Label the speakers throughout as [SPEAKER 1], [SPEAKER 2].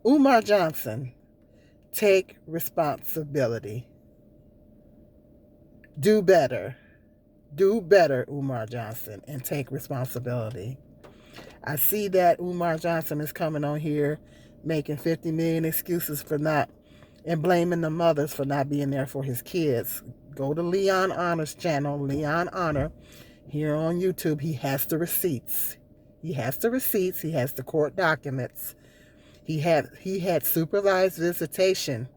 [SPEAKER 1] Umar Johnson, take responsibility. Do better. Do better, Umar Johnson, and take responsibility. I see that Umar Johnson is coming on here making 50 million excuses for not and blaming the mothers for not being there for his kids. Go to Leon Honor's channel, Leon Honor, here on YouTube. He has the receipts. He has the receipts. He has the court documents. He had supervised visitation.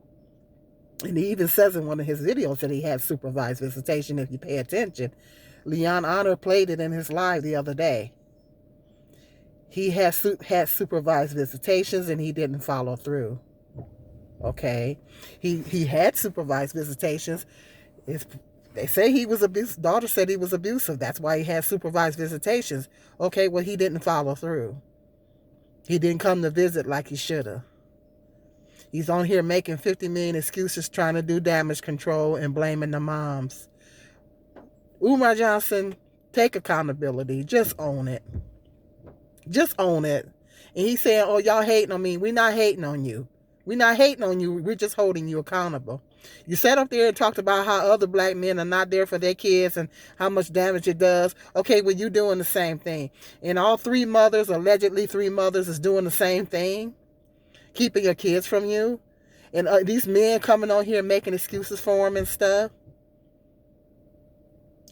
[SPEAKER 1] And he even says in one of his videos that he had supervised visitation if you pay attention. Leon Honor played it in his live the other day. He had supervised visitations and he didn't follow through. Okay, he had supervised visitations. They say he was abusive. Daughter said he was abusive. That's why he had supervised visitations. Okay, well, he didn't follow through. He didn't come to visit like he should have. He's on here making 50 million excuses, trying to do damage control and blaming the moms. Umar Johnson, take accountability. Just own it. Just own it. And he's saying, oh, y'all hating on me. We're not hating on you. We're not hating on you. We're just holding you accountable. You sat up there and talked about how other black men are not there for their kids and how much damage it does. Okay, well, you're doing the same thing. And all three mothers, allegedly three mothers, is doing the same thing, keeping your kids from you. And these men coming on here making excuses for them and stuff.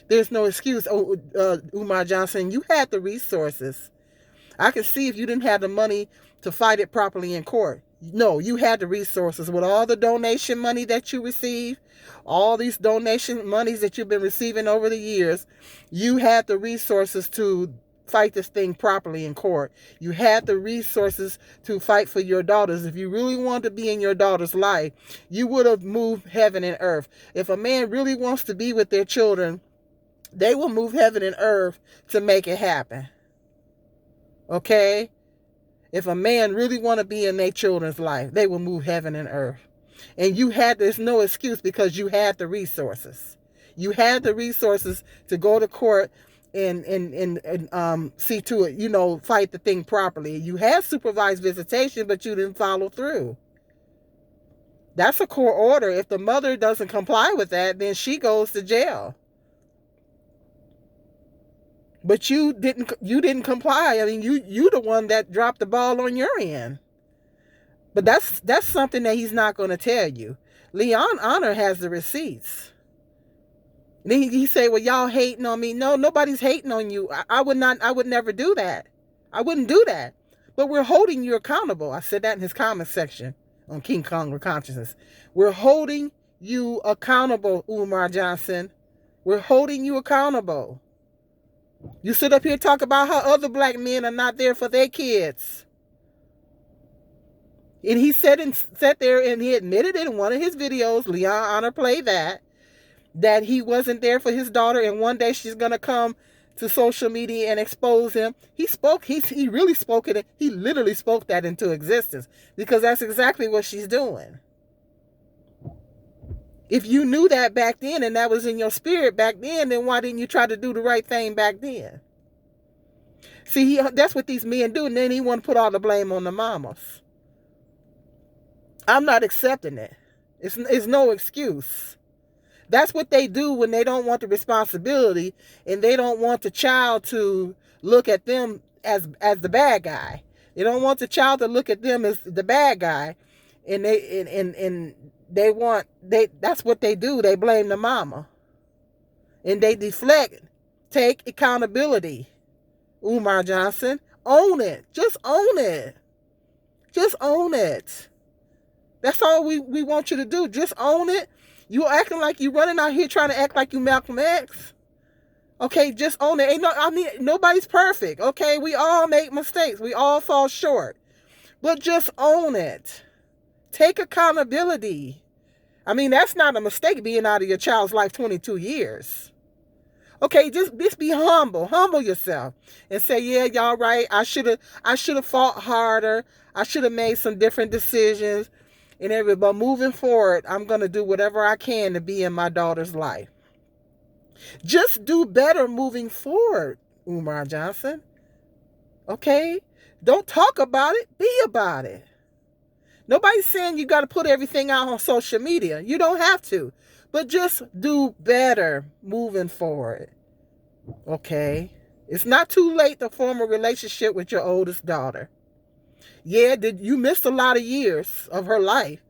[SPEAKER 1] There's no excuse. Oh, Umar Johnson, you had the resources. I could see if you didn't have the money to fight it properly in court. No, you had the resources with all the donation money that you receive, all these donation monies that you've been receiving over the years. You had the resources to fight this thing properly in court. You had the resources to fight for your daughters. If you really wanted to be in your daughter's life, you would have moved heaven and earth. If a man really wants to be with their children, they will move heaven and earth to make it happen. Okay? If a man really want to be in their children's life, they will move heaven and earth. And there's no excuse because you had the resources. You had the resources to go to court and see to it, fight the thing properly. You had supervised visitation, but you didn't follow through. That's a court order. If the mother doesn't comply with that, then she goes to jail. But you didn't comply. I mean, you the one that dropped the ball on your end. But that's something that he's not going to tell you. Leon Honor has the receipts. Then he say, well, y'all hating on me. No, nobody's hating on you. I would never do that. I wouldn't do that. But we're holding you accountable. I said that in his comment section on King Kong with Consciousness. We're holding you accountable, Umar Johnson. We're holding you accountable. You sit up here and talk about how other black men are not there for their kids. And he sat there and he admitted in one of his videos, Leon Honor played that he wasn't there for his daughter, and one day she's going to come to social media and expose him. He really spoke it. He literally spoke that into existence because that's exactly what she's doing. If you knew that back then and that was in your spirit back then why didn't you try to do the right thing back then? See, that's what these men do, and then he want to put all the blame on the mamas. I'm not accepting it. It's no excuse. That's what they do when they don't want the responsibility and they don't want the child to look at them as the bad guy. They don't want the child to look at them as the bad guy, and that's what they do. They blame the mama. And they deflect. Take accountability. Umar Johnson, own it. Just own it. Just own it. That's all we want you to do. Just own it. You acting like you running out here trying to act like you Malcolm X. Okay, just own it. Nobody's perfect. Okay, we all make mistakes. We all fall short. But just own it. Take accountability. I mean, that's not a mistake being out of your child's life 22 years. Okay, just be humble. Humble yourself and say, yeah, y'all right. I should have fought harder. I should have made some different decisions. But moving forward, I'm going to do whatever I can to be in my daughter's life. Just do better moving forward, Umar Johnson. Okay? Don't talk about it. Be about it. Nobody's saying you got to put everything out on social media. You don't have to. But just do better moving forward. Okay? It's not too late to form a relationship with your oldest daughter. Yeah, you missed a lot of years of her life,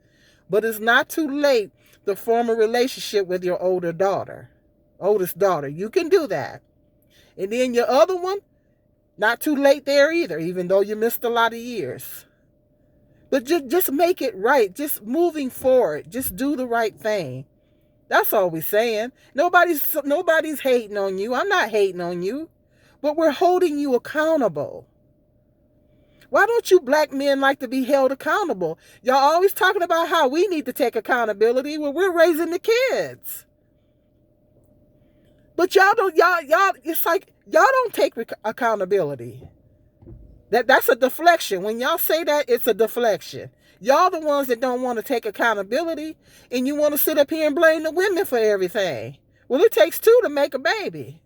[SPEAKER 1] but it's not too late to form a relationship with your oldest daughter. You can do that. And then your other one, not too late there either, even though you missed a lot of years. But just make it right. Just moving forward. Just do the right thing. That's all we're saying. Nobody's hating on you. I'm not hating on you. But we're holding you accountable. Why don't you black men like to be held accountable? Y'all always talking about how we need to take accountability when we're raising the kids. But y'all it's like y'all don't take accountability. That's a deflection. When y'all say that, it's a deflection. Y'all the ones that don't want to take accountability, and you want to sit up here and blame the women for everything. Well, it takes two to make a baby.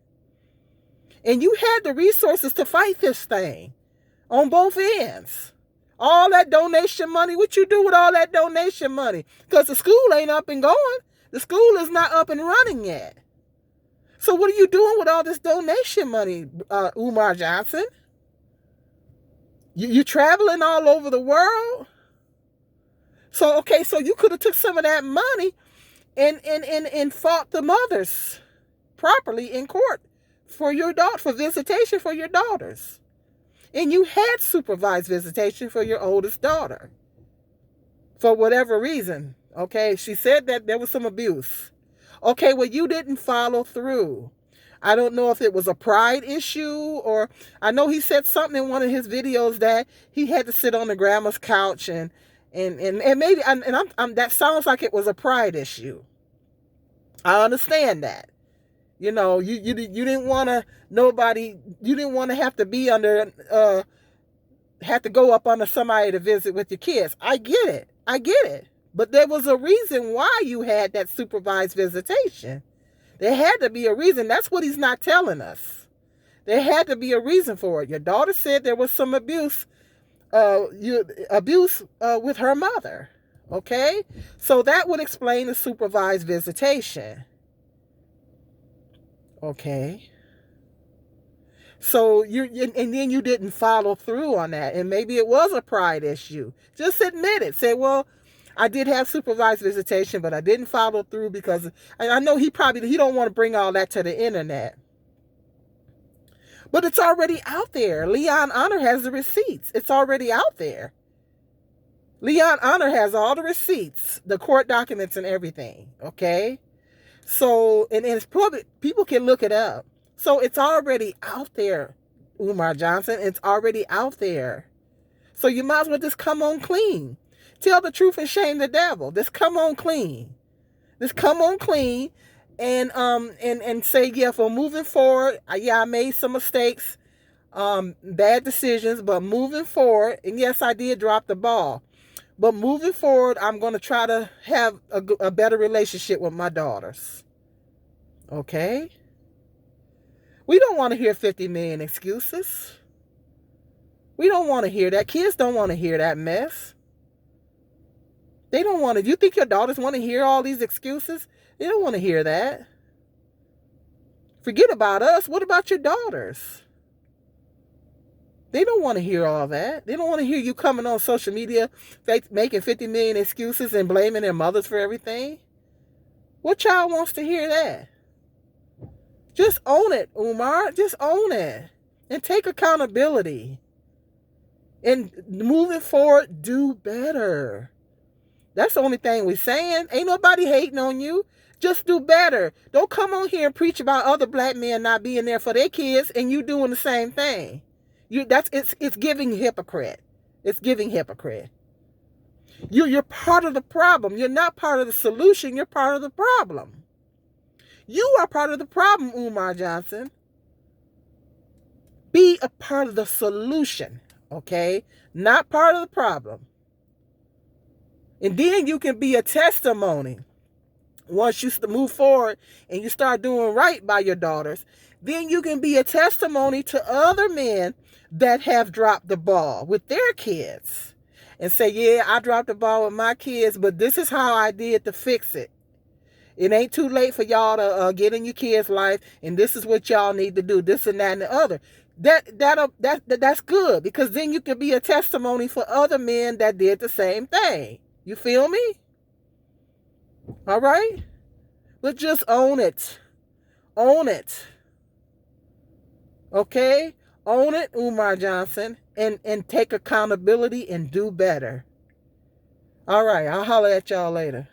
[SPEAKER 1] And you had the resources to fight this thing on both ends. All that donation money, what you do with all that donation money? Because the school ain't up and going. The school is not up and running yet. So what are you doing with all this donation money, Umar Johnson? You traveling all over the world? So you could have took some of that money and fought the mothers properly in court for your daughter, for visitation for your daughters. And you had supervised visitation for your oldest daughter. For whatever reason. Okay, she said that there was some abuse. Okay, well, you didn't follow through. I don't know if it was a pride issue, or I know he said something in one of his videos that he had to sit on the grandma's couch and maybe that sounds like it was a pride issue. I understand that. You know, you didn't want to have to be under have to go up under somebody to visit with your kids. I get it. But there was a reason why you had that supervised visitation. There had to be a reason. That's what he's not telling us. There had to be a reason for it. Your daughter said there was some abuse with her mother. Okay? So that would explain the supervised visitation. Okay? So and then you didn't follow through on that. And maybe it was a pride issue. Just admit it. Say, well, I did have supervised visitation, but I didn't follow through because I know he don't want to bring all that to the internet. But it's already out there. Leon Honor has the receipts. It's already out there. Leon Honor has all the receipts, the court documents and everything. Okay? So, and it's probably, people can look it up. So it's already out there, Umar Johnson. It's already out there. So you might as well just come on clean. Tell the truth and shame the devil. Just come on clean. And say, yeah, for moving forward, I made some mistakes, bad decisions, but moving forward, and yes, I did drop the ball. But moving forward, I'm going to try to have a better relationship with my daughters. Okay? We don't want to hear 50 million excuses. We don't want to hear that. Kids don't want to hear that mess. They don't want to. You think your daughters want to hear all these excuses? They don't want to hear that. Forget about us. What about your daughters? They don't want to hear all that. They don't want to hear you coming on social media making 50 million excuses and blaming their mothers for everything. What child wants to hear that? Just own it, Umar. Just own it. And take accountability. And moving forward, do better. That's the only thing we're saying. Ain't nobody hating on you. Just do better. Don't come on here and preach about other black men not being there for their kids and you doing the same thing. It's giving hypocrite. It's giving hypocrite. You're part of the problem. You're not part of the solution. You're part of the problem. You are part of the problem, Umar Johnson. Be a part of the solution, okay? Not part of the problem. And then you can be a testimony. Once you move forward and you start doing right by your daughters, then you can be a testimony to other men that have dropped the ball with their kids. and say, yeah, I dropped the ball with my kids, but this is how I did to fix it. It ain't too late for y'all to get in your kids' life, and this is what y'all need to do, this and that and the other. That's good, because then you can be a testimony for other men that did the same thing. You feel me? All right? But just own it. Own it. Okay? Own it, Umar Johnson, and take accountability and do better. All right, I'll holler at y'all later.